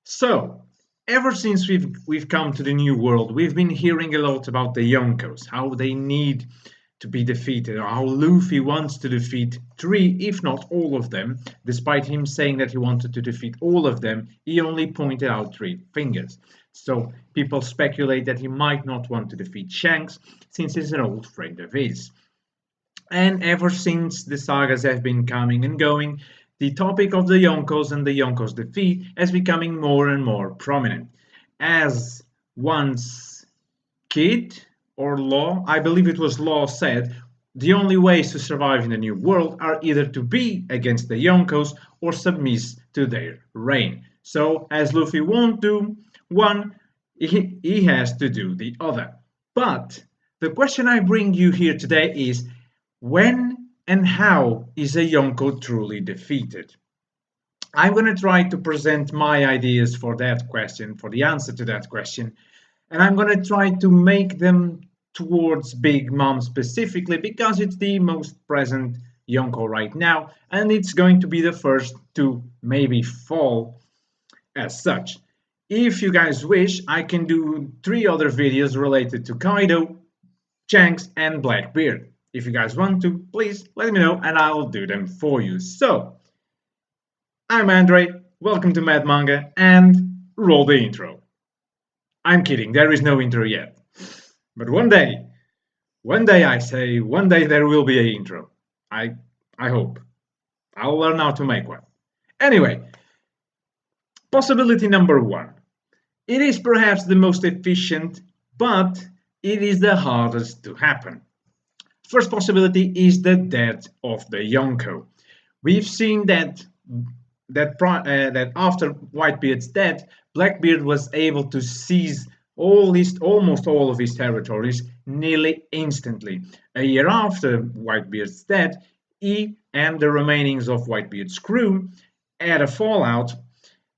So, ever since we've come to the new world, we've been hearing a lot about the Yonkos, how they need to be defeated, or how Luffy wants to defeat three, if not all of them. Despite him saying that he wanted to defeat all of them, he only pointed out three fingers. So people speculate that he might not want to defeat Shanks, since he's an old friend of his. And ever since the sagas have been coming and going, the topic of the Yonkos and the Yonkos defeat is becoming more and more prominent. As once Kid or Law, I believe it was Law, said, the only ways to survive in the new world are either to be against the Yonkos or submit to their reign. So, as Luffy won't do one, he has to do the other. But the question I bring you here today is, when and how is a Yonko truly defeated? I'm going to try to present my ideas for that question, for the answer to that question, and I'm going to try to make them towards Big Mom specifically because it's the most present Yonko right now, and it's going to be the first to maybe fall as such. If you guys wish, I can do three other videos related to Kaido, Shanks, and Blackbeard. If you guys want to, please let me know and I'll do them for you. So, I'm Andre, welcome to Mad Manga, and roll the intro. I'm kidding, there is no intro yet. But one day I say, one day there will be an intro. I hope. I'll learn how to make one. Anyway, possibility number one. It is perhaps the most efficient, but it is the hardest to happen. First possibility is the death of the Yonko. We've seen that after Whitebeard's death, Blackbeard was able to seize almost all of his territories nearly instantly. A year after Whitebeard's death, he and the remainings of Whitebeard's crew had a fallout,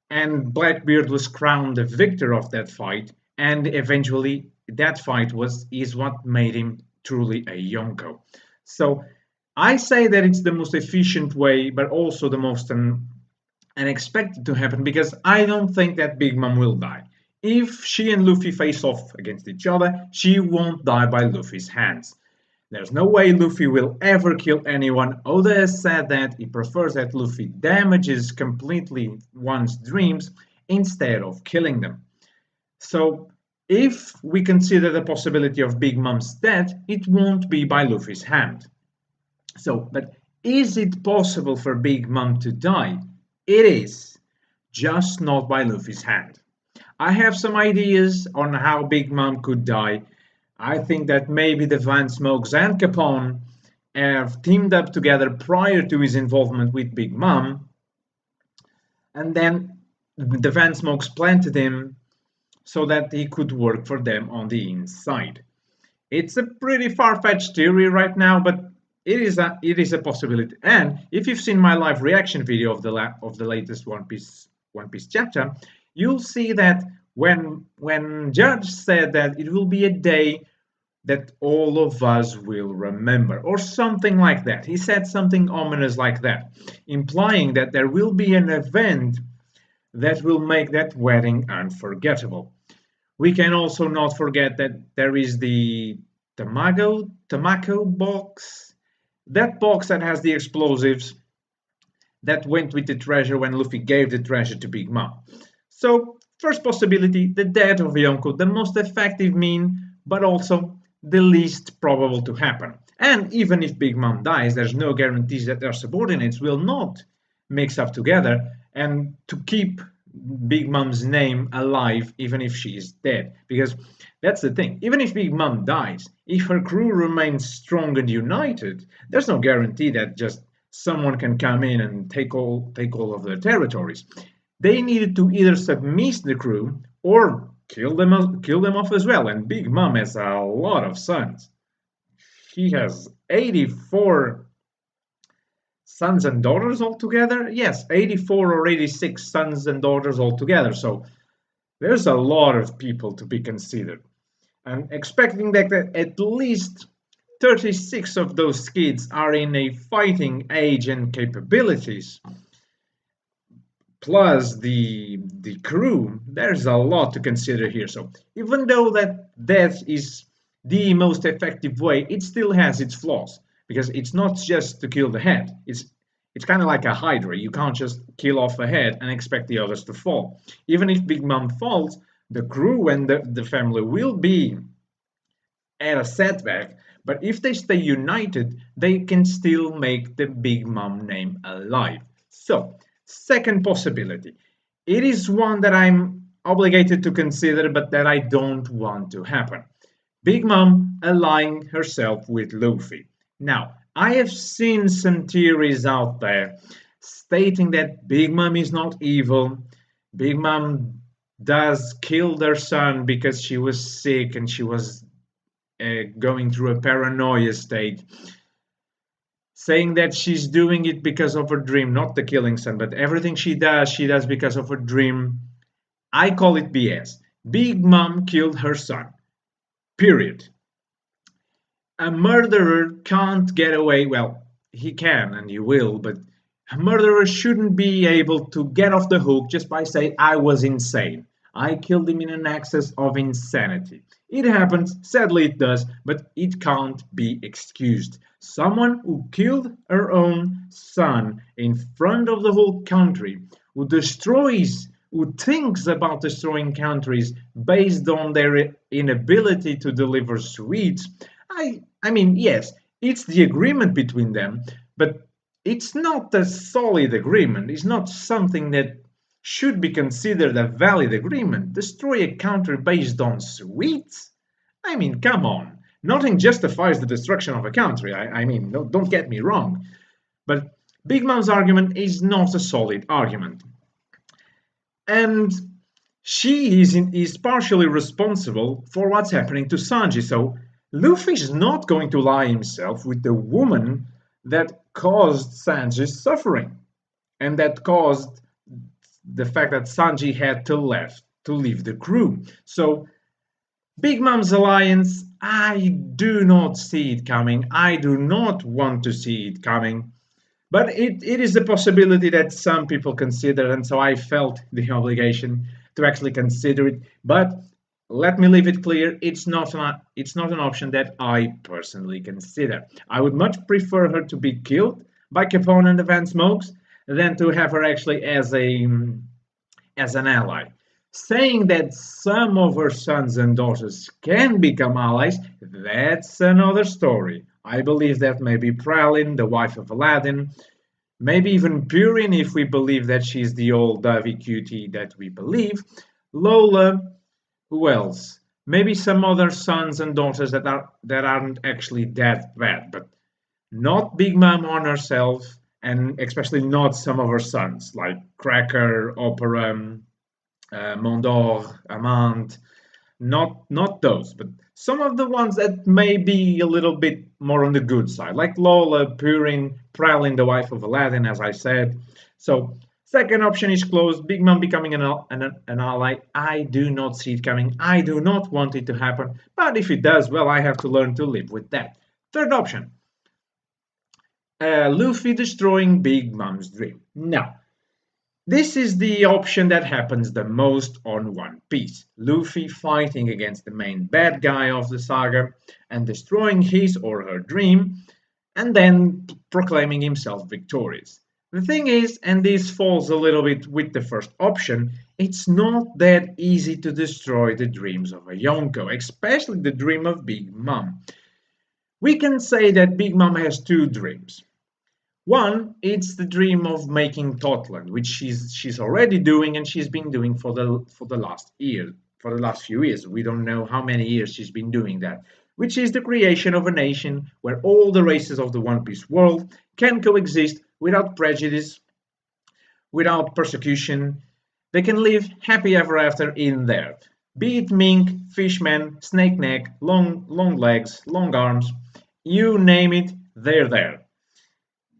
and Blackbeard was crowned the victor of that fight, and eventually that fight is what made him truly a Yonko. So I say that it's the most efficient way, but also the most unexpected to happen, because I don't think that Big Mom will die. If she and Luffy face off against each other, she won't die by Luffy's hands. There's no way Luffy will ever kill anyone. Oda has said that he prefers that Luffy damages completely one's dreams instead of killing them. So if we consider the possibility of Big Mom's death, it won't be by Luffy's hand. So, but is it possible for Big Mom to die? It is, just not by Luffy's hand. I have some ideas on how Big Mom could die. I think that maybe the Van Smokes and Capone have teamed up together prior to his involvement with Big Mom, and then the Van Smokes planted him so that he could work for them on the inside. It's a pretty far-fetched theory right now, but it is a possibility. And if you've seen my live reaction video of the latest One Piece chapter, you'll see that when Judge said that it will be a day that all of us will remember, or something like that. He said something ominous like that, implying that there will be an event that will make that wedding unforgettable. We can also not forget that there is the Tamako box, that box that has the explosives that went with the treasure when Luffy gave the treasure to Big Mom. So, first possibility, the death of Yonko, the most effective mean, but also the least probable to happen. And even if Big Mom dies, there's no guarantees that their subordinates will not mix up together and to keep Big Mom's name alive even if she is dead. Because that's the thing, even if Big Mom dies, if her crew remains strong and united, there's no guarantee that just someone can come in and take all of their territories. They needed to either submit the crew or kill them off as well. And Big Mom has a lot of sons. She has 84 sons and daughters altogether. Yes, 84 or 86 sons and daughters altogether. So there's a lot of people to be considered. I'm expecting that at least 36 of those kids are in a fighting age and capabilities. plus the crew, there's a lot to consider here. So even though that death is the most effective way, it still has its flaws because it's not just to kill the head. It's kind of like a hydra. You can't just kill off a head and expect the others to fall. Even if Big Mom falls, the crew and the family will be at a setback, but if they stay united, they can still make the Big Mom name alive. So, second possibility. It is one that I'm obligated to consider, but that I don't want to happen. Big Mom allying herself with Luffy. Now, I have seen some theories out there stating that Big Mom is not evil. Big Mom does kill their son because she was sick and she was going through a paranoia state, saying that she's doing it because of her dream, not the killing son, but everything she does because of her dream. I call it BS. Big Mom killed her son. Period. A murderer can't get away. Well, he can and he will, but a murderer shouldn't be able to get off the hook just by saying, I was insane. I killed him in an excess of insanity. It happens, sadly it does, but it can't be excused. Someone who killed her own son in front of the whole country, who thinks about destroying countries based on their inability to deliver sweets. I mean, yes, it's the agreement between them, but it's not a solid agreement. It's not something that should be considered a valid agreement. Destroy a country based on sweets? I mean, come on. Nothing justifies the destruction of a country. I mean, don't get me wrong. But Big Mom's argument is not a solid argument. And is partially responsible for what's happening to Sanji. So Luffy's not going to lie himself with the woman that caused Sanji's suffering and that caused the fact that Sanji had to leave the crew. So Big Mom's alliance, I do not see it coming. I do not want to see it coming. But it is a possibility that some people consider, and so I felt the obligation to actually consider it. But let me leave it clear, it's not an option that I personally consider. I would much prefer her to be killed by Capone and the Van Smokes than to have her actually as an ally. Saying that some of her sons and daughters can become allies, that's another story. I believe that maybe Pralin, the wife of Aladdin, maybe even Purin if we believe that she's the old dovey cutie that we believe, Lola, who else? Maybe some other sons and daughters that aren't actually that bad, but not Big Mom on herself, and especially not some of her sons like Cracker, Opera, Mondor, Amand, not those, but some of the ones that may be a little bit more on the good side, like Lola, Purin, Prowlin, the wife of Aladdin, as I said. So second option is closed. Big Mom becoming an ally. I do not see it coming. I do not want it to happen. But if it does, well, I have to learn to live with that. Third option. Luffy destroying Big Mom's dream. Now, this is the option that happens the most on One Piece. Luffy fighting against the main bad guy of the saga and destroying his or her dream, and then proclaiming himself victorious. The thing is, and this falls a little bit with the first option, it's not that easy to destroy the dreams of a Yonkou, especially the dream of Big Mom. We can say that Big Mom has two dreams. One, it's the dream of making Totland, which she's already doing and she's been doing for the last year, for the last few years. We don't know how many years she's been doing that, which is the creation of a nation where all the races of the One Piece world can coexist without prejudice, without persecution. They can live happy ever after in there. Be it mink, fishman, snake neck, long legs, long arms, you name it, they're there.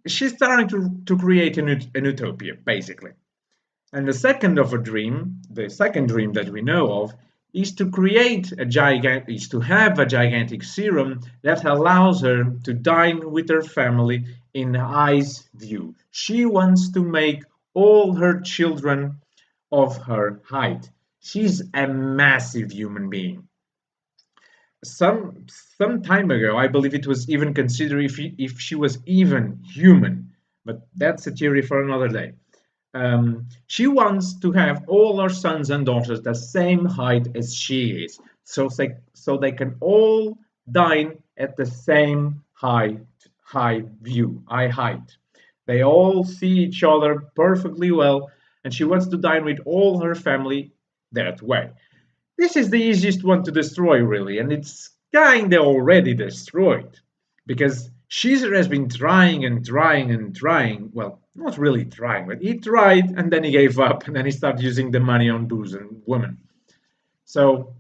She's trying to create an utopia, basically. And the second dream that we know of, is to have a gigantic serum that allows her to dine with her family in ice view. She wants to make all her children of her height. She's a massive human being. Some time ago, I believe it was even considered if she was even human, but that's a theory for another day. She wants to have all her sons and daughters the same height as she is, so they can all dine at the same high height. They all see each other perfectly well, and she wants to dine with all her family that way. This is the easiest one to destroy, really, and it's kinda already destroyed. Because Caesar has been trying and trying and trying. Well, not really trying, but he tried and then he gave up and then he started using the money on booze and women. So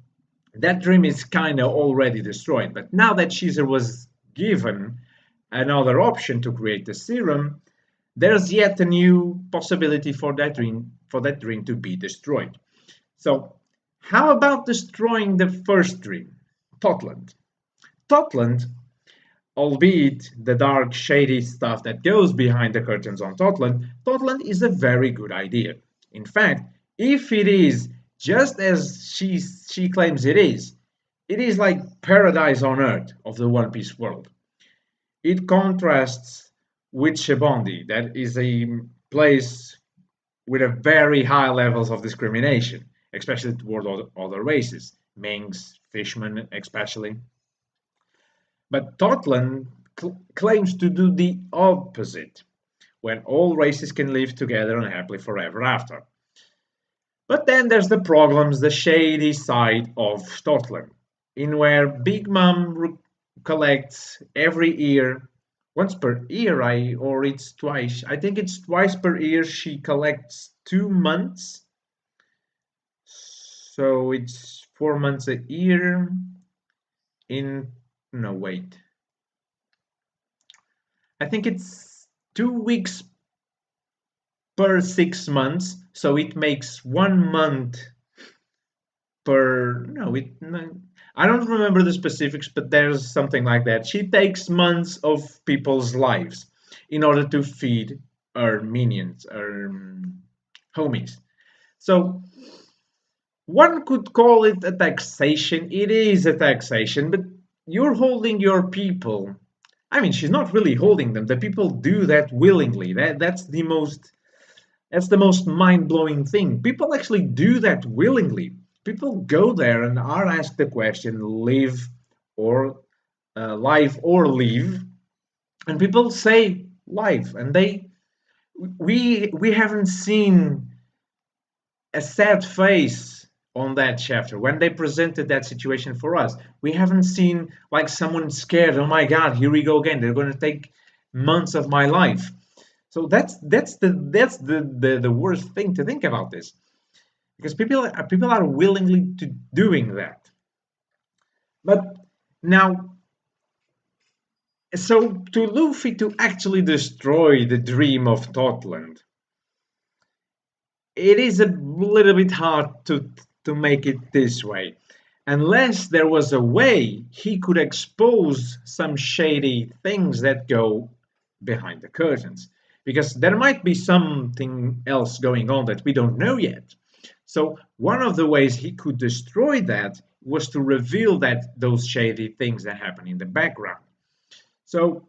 that dream is kinda already destroyed. But now that Caesar was given another option to create the serum, there's yet a new possibility for that dream to be destroyed. So how about destroying the first dream, Totland? Totland, albeit the dark, shady stuff that goes behind the curtains on Totland, Totland is a very good idea. In fact, if it is just as she claims it is like paradise on earth of the One Piece world. It contrasts with Shibondi, that is a place with a very high levels of discrimination, especially toward other races, Minks, fishermen especially. But Totland claims to do the opposite, when all races can live together and happily forever after. But then there's the problems, the shady side of Totland, in where Big Mom collects every year, once per year, or it's twice. I think it's twice per year. She collects 2 months, so it's 4 months a year. In no wait, I think it's 2 weeks per 6 months, so it makes 1 month per no it no, I don't remember the specifics, but there's something like that. She takes months of people's lives in order to feed her minions, her homies. So one could call it a taxation. It is a taxation, but you're holding your people. I mean, she's not really holding them. The people do that willingly. That's the most mind-blowing thing. People actually do that willingly. People go there and are asked the question, live or live or leave, and people say live, and we haven't seen a sad face on that chapter when they presented that situation for us. We haven't seen like someone scared. Oh my God, here we go again. They're going to take months of my life. So that's the worst thing to think about this, because people are willingly to doing that. But now, so to Luffy to actually destroy the dream of Totland, it is a little bit hard to make it this way, unless there was a way he could expose some shady things that go behind the curtains, because there might be something else going on that we don't know yet. So one of the ways he could destroy that was to reveal that those shady things that happen in the background. So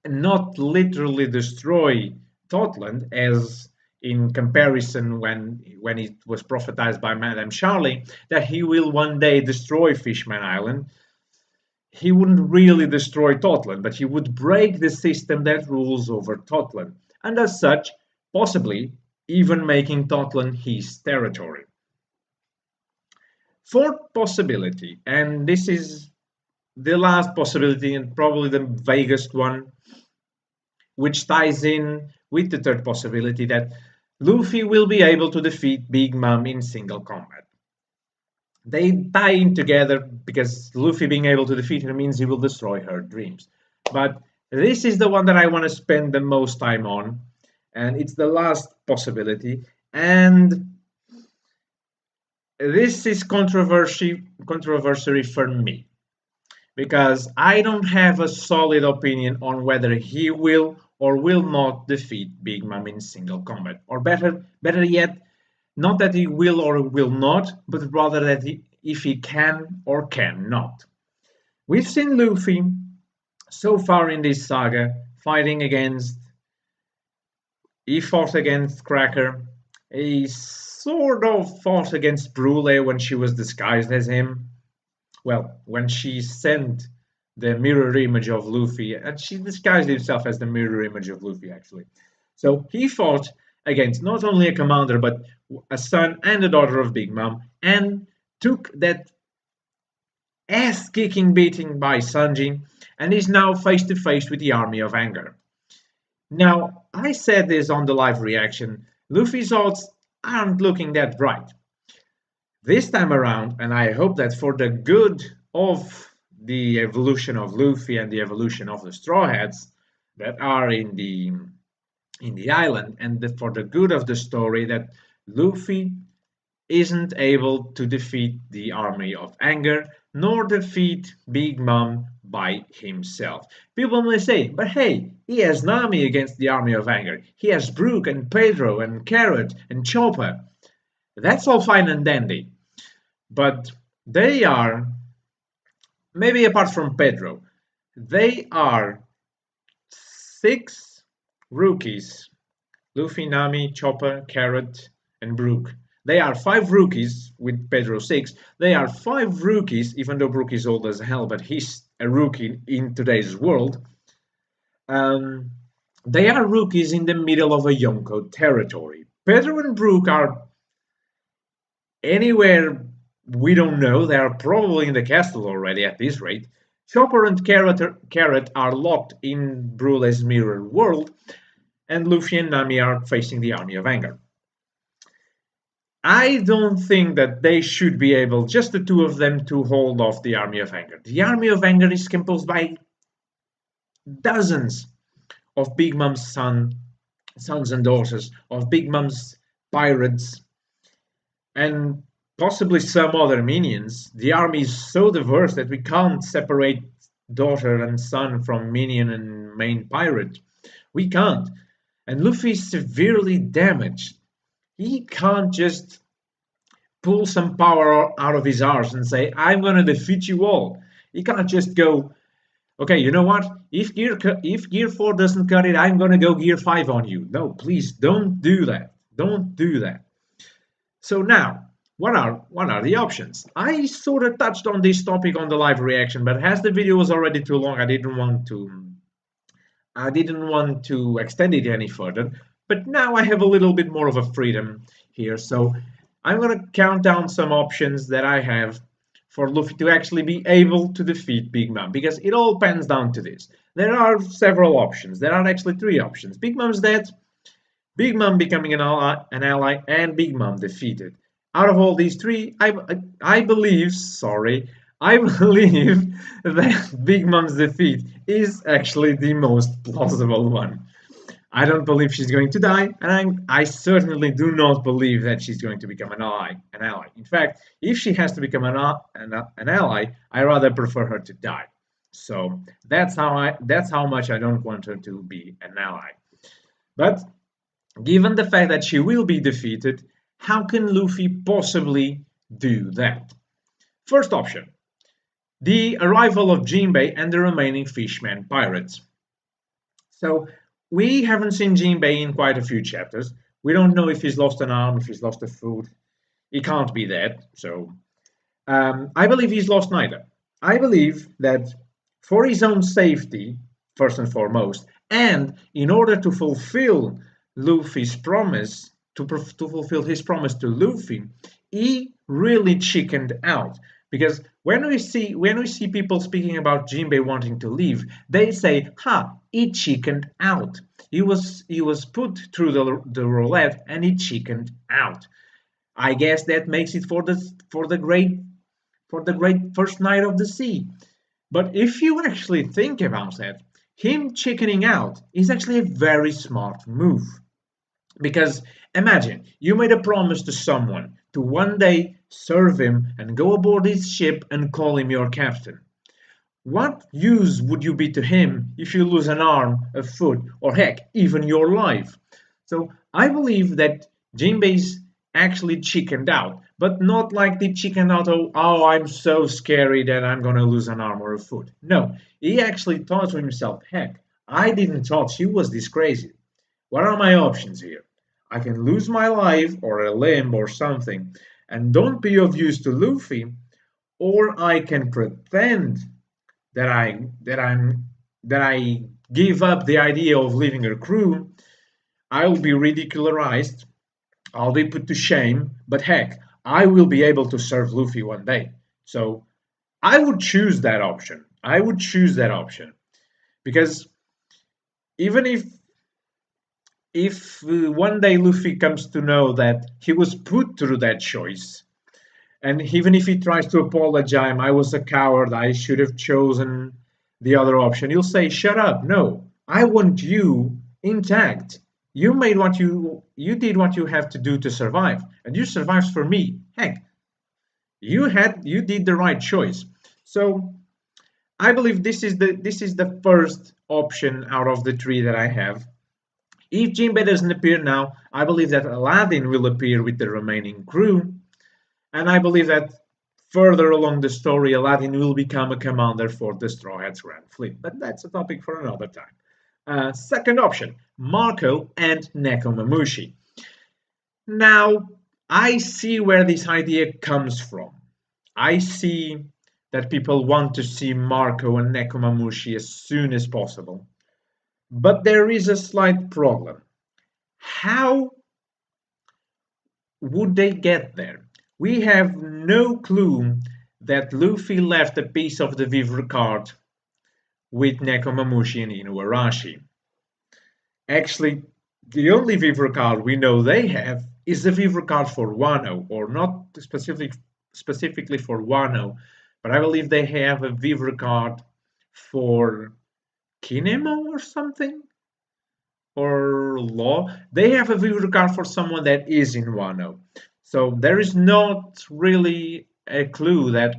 not literally destroy Totland, as in comparison when it was prophesied by Madame Charlie that he will one day destroy Fishman Island. He wouldn't really destroy Totland, but he would break the system that rules over Totland, and as such, possibly even making Totland his territory. Fourth possibility, and this is the last possibility and probably the vaguest one, which ties in with the third possibility that Luffy will be able to defeat Big Mom in single combat. They tie in together because Luffy being able to defeat her means he will destroy her dreams. But this is the one that I want to spend the most time on, and it's the last possibility. And this is controversy for me, because I don't have a solid opinion on whether he will or will not defeat Big Mom in single combat. Or better yet, not that he will or will not, but rather that if he can or cannot. We've seen Luffy so far in this saga fighting against. He fought against Cracker. He sort of fought against Brule when she was disguised as him. Well, when she sent the mirror image of Luffy, and she disguised herself as the mirror image of Luffy, actually. So he fought against not only a commander, but a son and a daughter of Big Mom, and took that ass kicking beating by Sanji, and is now face to face with the army of anger. Now, I said this on the live reaction, Luffy's odds aren't looking that bright. This time around, and I hope that for the good of the evolution of Luffy and the evolution of the Straw Hats that are in the island, and that for the good of the story, that Luffy isn't able to defeat the army of anger, nor defeat Big Mom by himself. People may say, but hey, he has Nami against the army of anger. He has Brook and Pedro and Carrot and Chopper. That's all fine and dandy. But they are, maybe apart from Pedro, they are 6 rookies. Luffy, Nami, Chopper, Carrot, and Brook. They are 5 rookies, with Pedro 6. They are 5 rookies, even though Brook is old as hell, but he's a rookie in today's world. They are rookies in the middle of a Yonkou territory. Pedro and Brook are anywhere we don't know. They are probably in the castle already at this rate. Chopper and Carrot are locked in Brule's mirror world, and Luffy and Nami are facing the army of anger. I don't think that they should be able, just the 2 of them, to hold off the army of anger. The army of anger is composed by dozens of Big Mom's sons and daughters, of Big Mom's pirates, and possibly some other minions. The army is so diverse that we can't separate daughter and son from minion and main pirate. We can't. And Luffy is severely damaged. He can't just pull some power out of his arse and say, I'm going to defeat you all. He can't just go, okay, you know what? If gear 4 doesn't cut it, I'm going to go gear 5 on you. No, please don't do that. Don't do that. So now, what are the options? I sort of touched on this topic on the live reaction, but as the video was already too long, I didn't want to extend it any further. But now I have a little bit more of a freedom here, so I'm going to count down some options that I have for Luffy to actually be able to defeat Big Mom, because it all pans down to this. There are several options. There are actually 3 options. Big Mom's dead, Big Mom becoming an ally, and Big Mom defeated. Out of all these 3, I believe that Big Mom's defeat is actually the most plausible one. I don't believe she's going to die, and I certainly do not believe that she's going to become an ally. In fact, if she has to become an ally, I rather prefer her to die. So that's how much I don't want her to be an ally. But given the fact that she will be defeated, how can Luffy possibly do that? First option, the arrival of Jinbei and the remaining Fishman pirates. So we haven't seen Jinbei in quite a few chapters. We don't know if he's lost an arm, if he's lost a foot. He can't be that. So I believe he's lost neither. I believe that for his own safety, first and foremost, and in order to fulfill Luffy's promise, to fulfill his promise to Luffy, he really chickened out. Because when we see people speaking about Jinbei wanting to leave, they say, "Ha, he chickened out. He was put through the roulette and he chickened out." I guess that makes it for the great first night of the sea. But if you actually think about that, him chickening out is actually a very smart move. Because imagine you made a promise to someone to one day serve him and go aboard his ship and call him your captain. What use would you be to him if you lose an arm, a foot, or heck, even your life? So I believe that Jinbei's actually chickened out, but not like the chickened out of, oh, I'm so scary that I'm gonna lose an arm or a foot. No, he actually thought to himself, heck, I didn't thought she was this crazy. What are my options here? I can lose my life or a limb or something and don't be of use to Luffy, or I can pretend that I give up the idea of leaving a crew. I'll be ridicularized, I'll be put to shame, but heck, I will be able to serve Luffy one day. So I would choose that option. I would choose that option because even if one day Luffy comes to know that he was put through that choice, and even if he tries to apologize, I was a coward, I should have chosen the other option, he'll say, shut up, no, I want you intact. You made what you did what you have to do to survive, and you survived for me. Heck, you did the right choice. So I believe this is the first option out of the three that I have. If Jinbei doesn't appear now, I believe that Aladdin will appear with the remaining crew, and I believe that further along the story, Aladdin will become a commander for the Straw Hats Grand Fleet. But that's a topic for another time. Second option, Marco and Nekomamushi. Now, I see where this idea comes from. I see that people want to see Marco and Nekomamushi as soon as possible. But there is a slight problem. How would they get there? We have no clue that Luffy left a piece of the Vivre card with Nekomamushi and Inuarashi. Actually, the only Vivre card we know they have is the Vivre card for Wano, or not specifically for Wano, but I believe they have a Vivre card for Kinemo or something, or Law. They have a Vivre card for someone that is in Wano. So there is not really a clue that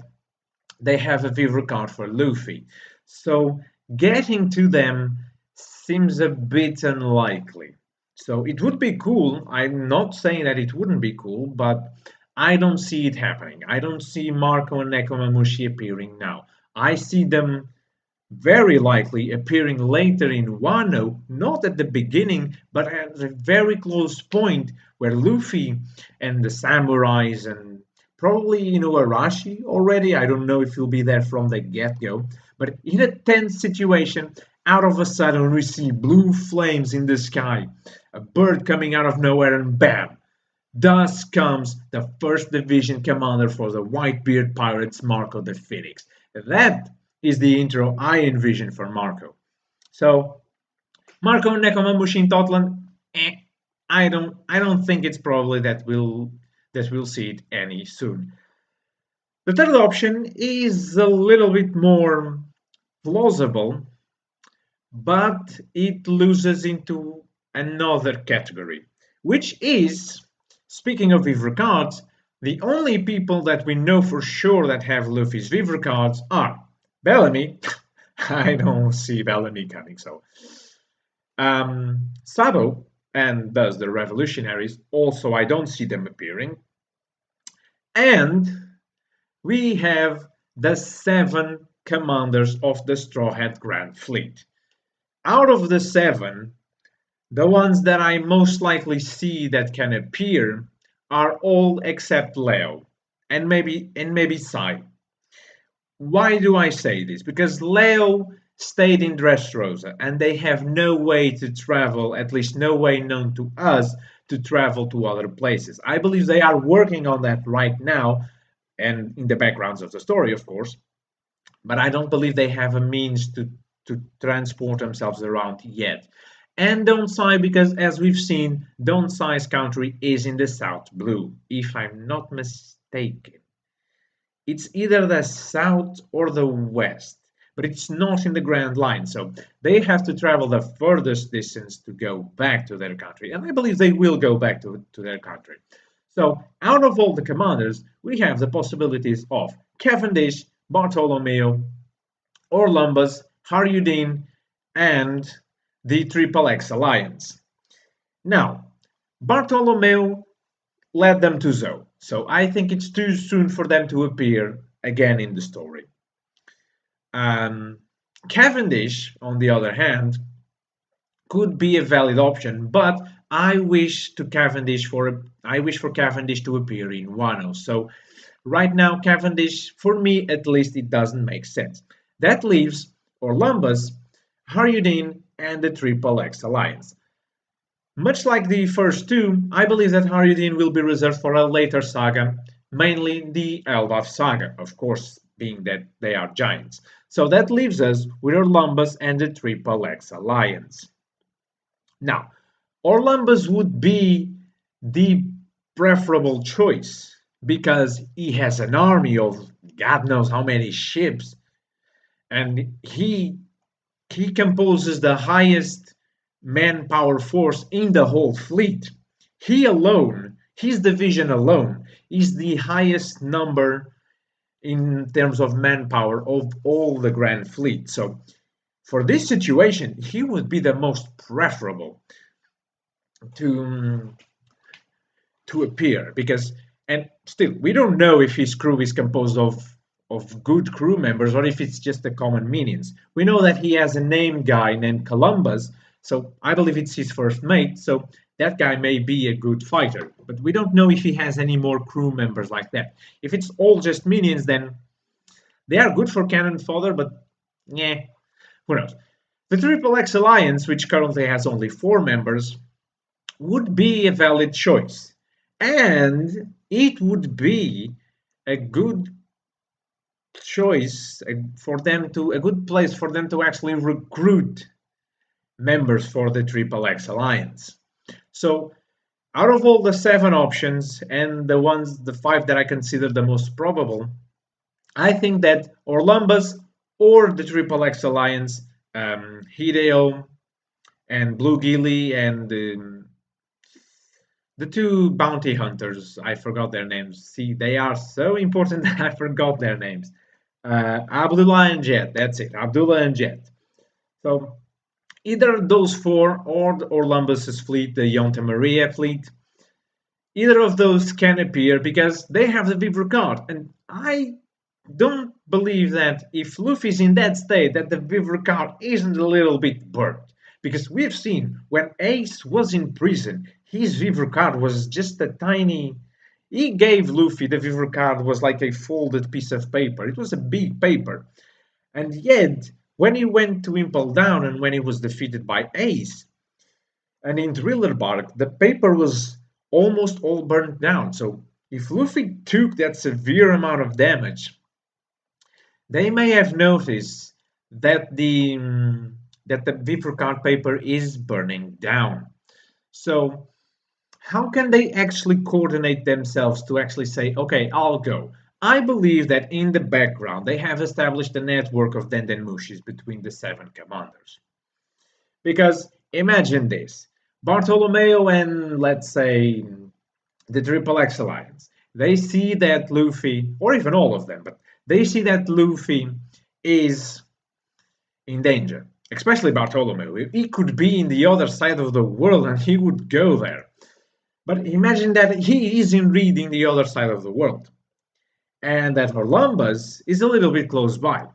they have a Vivre card for Luffy. So getting to them seems a bit unlikely. So it would be cool. I'm not saying that it wouldn't be cool, but I don't see it happening. I don't see Marco and Nekomamushi appearing now. I see them very likely appearing later in Wano, not at the beginning, but at a very close point where Luffy and the samurais and probably Arashi already. I don't know if he'll be there from the get-go, but in a tense situation, out of a sudden we see blue flames in the sky, a bird coming out of nowhere, and bam! Thus comes the first division commander for the Whitebeard Pirates, Marco the Phoenix. That is the intro I envision for Marco. So Marco Nekomamushi in Totland, I don't think it's probably that we'll see it any soon. The third option is a little bit more plausible, but it loses into another category, which is, speaking of Vivre cards, the only people that we know for sure that have Luffy's Vivre cards are Bellamy. I don't see Bellamy coming, so Sabo, and thus the revolutionaries, also I don't see them appearing. And we have the 7 commanders of the Straw Hat Grand Fleet. Out of the 7, the ones that I most likely see that can appear are all except Leo and maybe Sai. Why do I say this? Because Leo stayed in Dressrosa and they have no way to travel, at least no way known to us, to travel to other places. I believe they are working on that right now and in the backgrounds of the story, of course, but I don't believe they have a means to transport themselves around yet. And Don't Sai, because as we've seen, Don't Sai's country is in the South Blue, if I'm not mistaken. It's either the south or the west, but it's not in the Grand Line, so they have to travel the furthest distance to go back to their country, and I believe they will go back to their country. So out of all the commanders, we have the possibilities of Cavendish, Bartolomeo, Orlumbus, Haryudin, and the Triple X Alliance. Now, Bartolomeo led them to Zou, so I think it's too soon for them to appear again in the story. Um, Cavendish, on the other hand, could be a valid option, but I wish for Cavendish to appear in Wano. So right now, Cavendish, for me at least, it doesn't make sense. That leaves Orlumbus, Haryudin, and the Triple X Alliance. Much like the first two, I believe that Haryudin will be reserved for a later saga, mainly the Elbaf saga, of course, being that they are giants. So that leaves us with Orlumbus and the Triple X Alliance. Now, Orlumbus would be the preferable choice because he has an army of God knows how many ships, and he composes the highest manpower force in the whole fleet. He alone, his division alone, is the highest number in terms of manpower of all the Grand Fleet. So for this situation, he would be the most preferable to to appear because and still we don't know if his crew is composed of good crew members or if it's just the common minions. We know that he has a named guy named Columbus, so I believe it's his first mate, so that guy may be a good fighter, but we don't know if he has any more crew members like that. If it's all just minions, then they are good for cannon fodder, but yeah, who knows. The Triple X Alliance, which currently has only 4 members, would be a valid choice. And it would be a good choice for them to, a good place for them to actually recruit members for the Triple X Alliance. So, out of all the 7 options and the 5 that I consider the most probable, I think that Orlumbus or the Triple X Alliance, Hideo and Blue Gilly and the 2 bounty hunters, I forgot their names. See, they are so important that I forgot their names. Abdullah and Jet, that's it, Abdullah and Jet. So either those 4 or Orlumbus's fleet, the Yonta Maria fleet, either of those can appear because they have the Vivre card. And I don't believe that if Luffy's in that state that the Vivre card isn't a little bit burnt. Because we've seen when Ace was in prison, his Vivre card was just a tiny. He gave Luffy the Vivre card was like a folded piece of paper. It was a big paper. And yet, when he went to Impel Down and when he was defeated by Ace, and in Thriller Bark, the paper was almost all burnt down. So if Luffy took that severe amount of damage, they may have noticed that the Vivre card paper is burning down. So how can they actually coordinate themselves to actually say, okay, I'll go? I believe that in the background they have established a network of Dendenmushis between the 7 commanders. Because imagine this, Bartolomeo and let's say the Triple X Alliance, they see that Luffy, or even all of them, but they see that Luffy is in danger, especially Bartolomeo. He could be in the other side of the world and he would go there. But imagine that he is in reading the other side of the world and that Orlumbus is a little bit close by.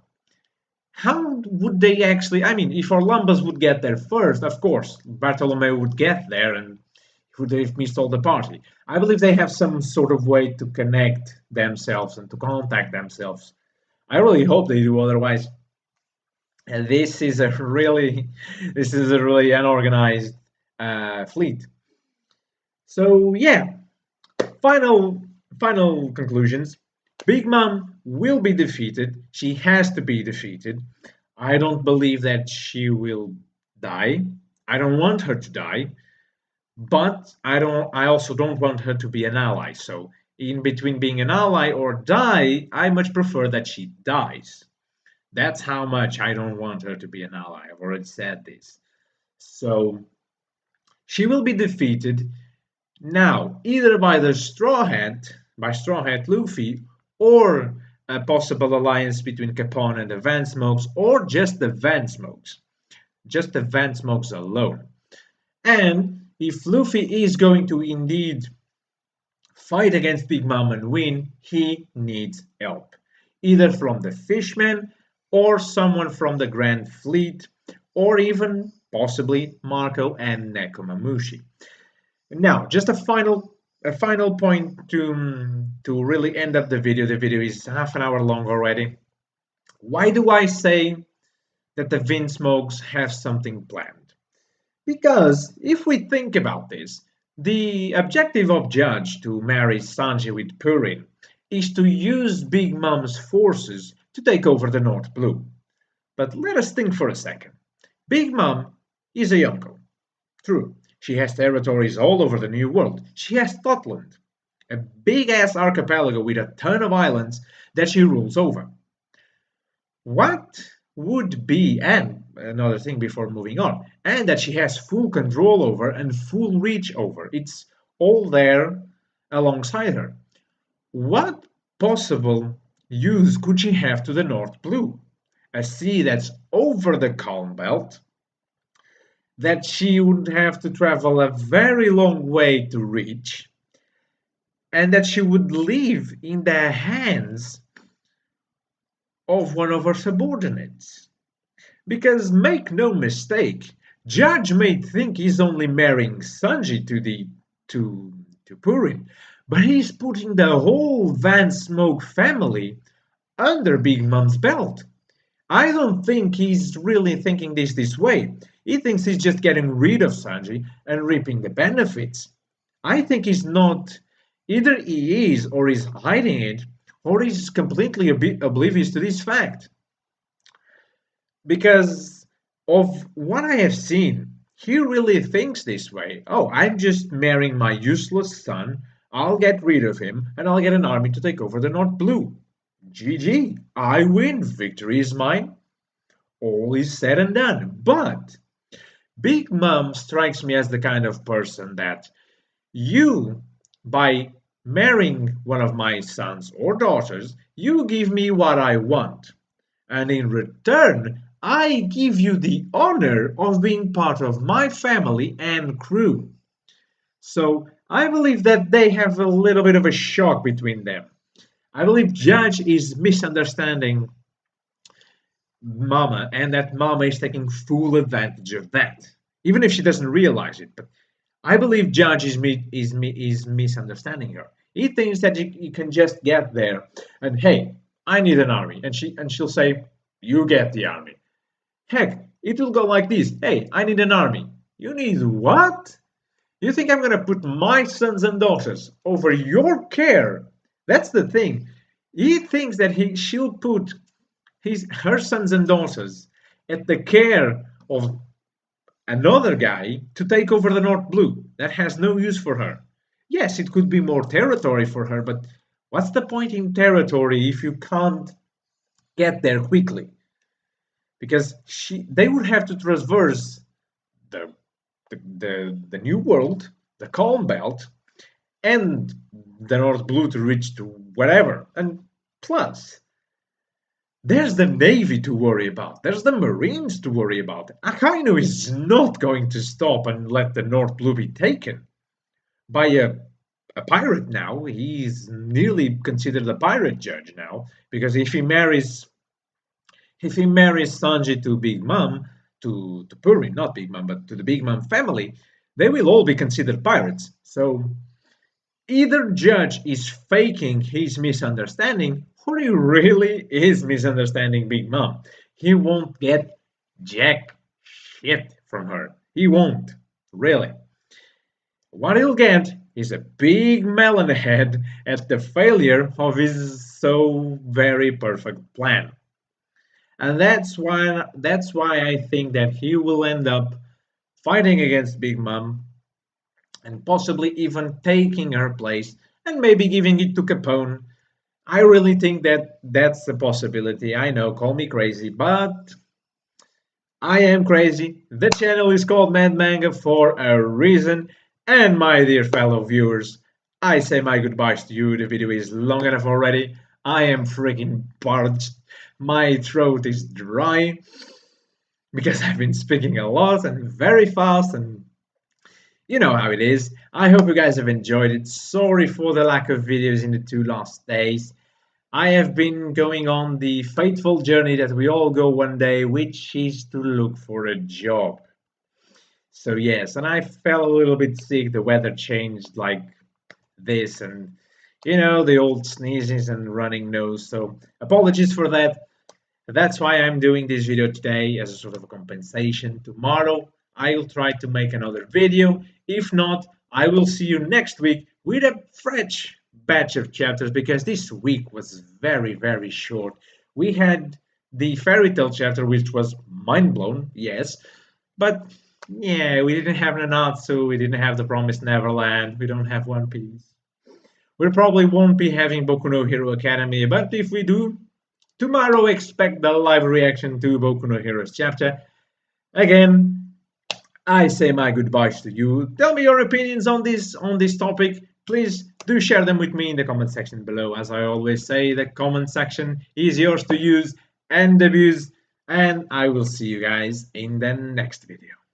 How would they actually? I mean, if Orlumbus would get there first, of course, Bartolomeo would get there and would have missed all the party. I believe they have some sort of way to connect themselves and to contact themselves. I really hope they do, otherwise, this is a really unorganized fleet. So yeah, final conclusions. Big Mom will be defeated. She has to be defeated. I don't believe that she will die. I don't want her to die, but I also don't want her to be an ally. So in between being an ally or die, I much prefer that she dies. That's how much I don't want her to be an ally. I've already said this. So she will be defeated now, either by Straw Hat Luffy, or a possible alliance between Capone and the Van Smokes, or just the Van Smokes, just the Van Smokes alone. And if Luffy is going to indeed fight against Big Mom and win, he needs help, either from the Fishmen or someone from the Grand Fleet, or even possibly Marco and Nekomamushi. Now, just a final point to really end up the video. The video is half an hour long already. Why do I say that the Vinsmokes have something planned? Because if we think about this, the objective of Judge to marry Sanji with Purin is to use Big Mom's forces to take over the North Blue. But let us think for a second. Big Mom is a Yonkou. True, she has territories all over the New World. She has Scotland, a big ass archipelago with a ton of islands that she rules over. What would be, and another thing before moving on, and that she has full control over and full reach over. It's all there alongside her. What possible use could she have to the North Blue? A sea that's over the Calm Belt, that she would have to travel a very long way to reach, and that she would leave in the hands of one of her subordinates. Because make no mistake, Judge may think he's only marrying Sanji to Purin, but he's putting the whole Van Smoke family under Big Mom's belt. I don't think he's really thinking this way. He thinks he's just getting rid of Sanji and reaping the benefits. I think he's not. Either he is or he's hiding it, or he's completely oblivious to this fact. Because of what I have seen, he really thinks this way. Oh, I'm just marrying my useless son. I'll get rid of him and I'll get an army to take over the North Blue. GG, I win. Victory is mine. All is said and done. But Big Mom strikes me as the kind of person that you, by marrying one of my sons or daughters, you give me what I want. And in return, I give you the honor of being part of my family and crew. So I believe that they have a little bit of a shock between them. I believe Judge is misunderstanding Mama, and that Mama is taking full advantage of that, even if she doesn't realize it. But I believe Judge is misunderstanding her. He thinks that you can just get there and hey, I need an army, and she'll say, you get the army. Heck, it will go like this. Hey, I need an army. You need what? You think I'm gonna put my sons and daughters over your care? That's the thing. He thinks that she'll put her sons and daughters at the care of another guy to take over the North Blue. That has no use for her. Yes, it could be more territory for her, but what's the point in territory if you can't get there quickly? Because they would have to traverse the New World, the Calm Belt, and the North Blue to reach to wherever. And plus, there's the Navy to worry about. There's the Marines to worry about. Akainu is not going to stop and let the North Blue be taken by a pirate now. He's nearly considered a pirate judge now, because if he marries Sanji to Big Mom, to Purin, not Big Mom, but to the Big Mom family, they will all be considered pirates. So either Judge is faking his misunderstanding, or he really is misunderstanding Big Mom. He won't get jack shit from her. He won't, really. What he'll get is a big melon head at the failure of his so very perfect plan. And that's why I think that he will end up fighting against Big Mom and possibly even taking her place and maybe giving it to Capone. I really think that that's a possibility. I know, call me crazy, but I am crazy. The channel is called Mad Manga for a reason. And my dear fellow viewers, I say my goodbyes to you. The video is long enough already. I am freaking parched. My throat is dry because I've been speaking a lot and very fast, and you know how it is. I hope you guys have enjoyed it. Sorry for the lack of videos in the 2 last days. I have been going on the fateful journey that we all go one day, which is to look for a job. So yes, and I felt a little bit sick. The weather changed like this, and you know, the old sneezes and running nose. So apologies for that. That's why I'm doing this video today as a sort of a compensation. Tomorrow I'll try to make another video. If not, I will see you next week with a fresh batch of chapters, because this week was very short. We had the fairy tale chapter, which was mind blown, yes, but yeah, we didn't have Nanatsu, we didn't have the Promised Neverland, we don't have One Piece. We probably won't be having Boku no Hero Academy, but if we do, tomorrow expect the live reaction to Boku no Hero's chapter. Again, I say my goodbyes to you. Tell me your opinions on this topic. Please do share them with me in the comment section below. As I always say, the comment section is yours to use and abuse. And I will see you guys in the next video.